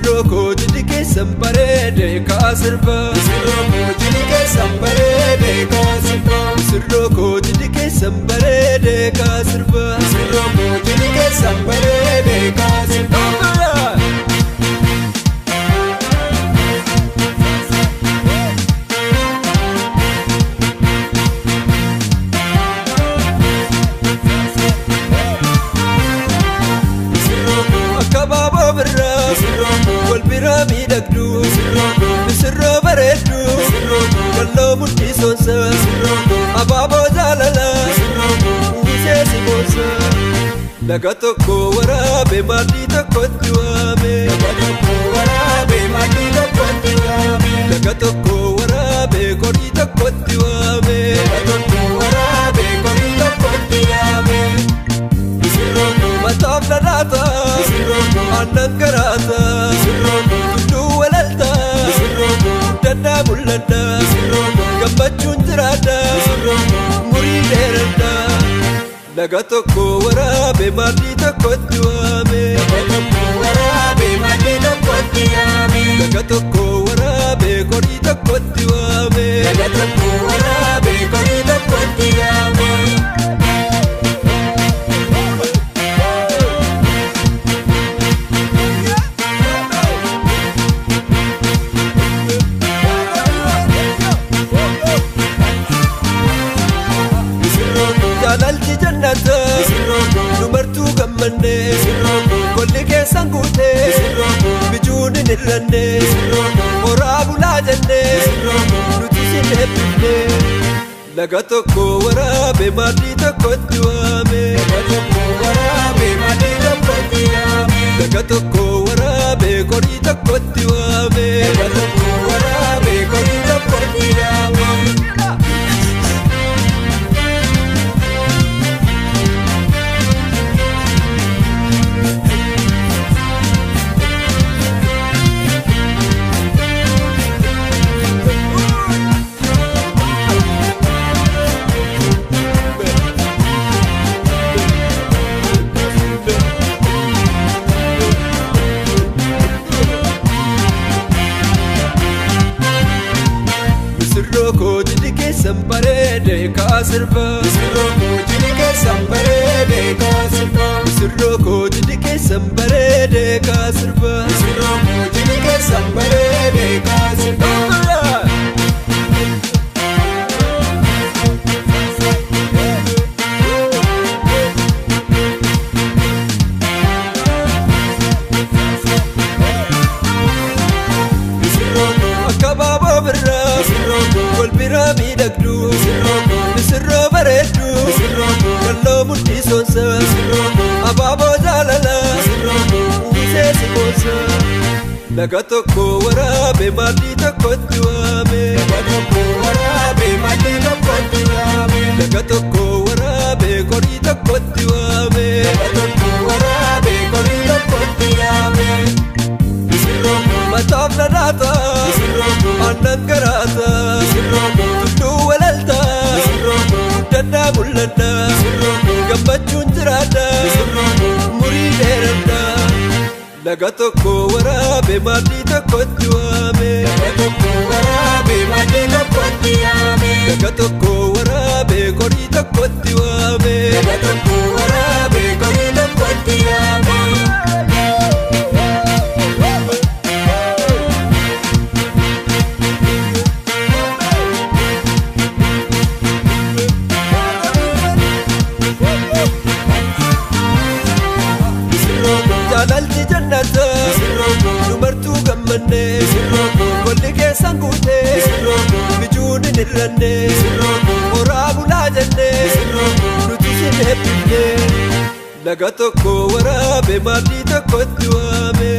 Misirroko jidike sambarede kasirba. Misirroko jidike sambarede kasirba. Misirroko jidike sambarede kasirba. Misirroko jidike sambarede kasirba. Misirro bareedu kalloo mudhii soonsa abaaboo jaalala uwwisee si boonsa. Laga tokko waraabee maaddii tokkotti waame. Laga tokko waraabee kodhii tokkotti waame. Mataaf dhadhaata aannan garaata tulluu walalta dandaa mul'adda gammachuun jiraadha murii dheeradha. Laga tokko waraabee maaddii tokkotti waame. Laga tokko waraabee kodhii tokkotti waame. Jaalalli jannata dubartuu gammanne kolli keessan guute bijuun hin hir'anne horaa bulaa jenne nuti sin eebbifne. Laga tokko waraabee maaddii tokkotti waame. Laga tokko waraabee kodhii tokkotti waame. Misirroko jidike sambarede kasirba. Misirroko jidike sambarede kasirba. Misirroko jidike sambarede kasirba. Misirroko jidike sambarede kasirba. Akabaaboo birraa wal biraa miidhagdu misirroo bareeddu kalloo mudhii soonsa abaaboo jaalala uwwisee si boonsa. Laga tokko waraabee maaddii tokkotti waame. Laga tokko waraabee kodhii tokkotti waame. Mataaf dhadhaata aannan garaata tulluu walalta dandaa mul'adha gammachuun jiraadha murii dheeradha. Laga tokko waraabee maaddii tokkotti waame. Laga tokko waraabee kodhii tokkotti waame. Jaalalli jannata dubartuu gammanne kolli keessan guute bijuun hin hir'anne horaa bulaa jenne nuti sin eebbifne. Laga tokko waraabee maaddii tokkotti waame.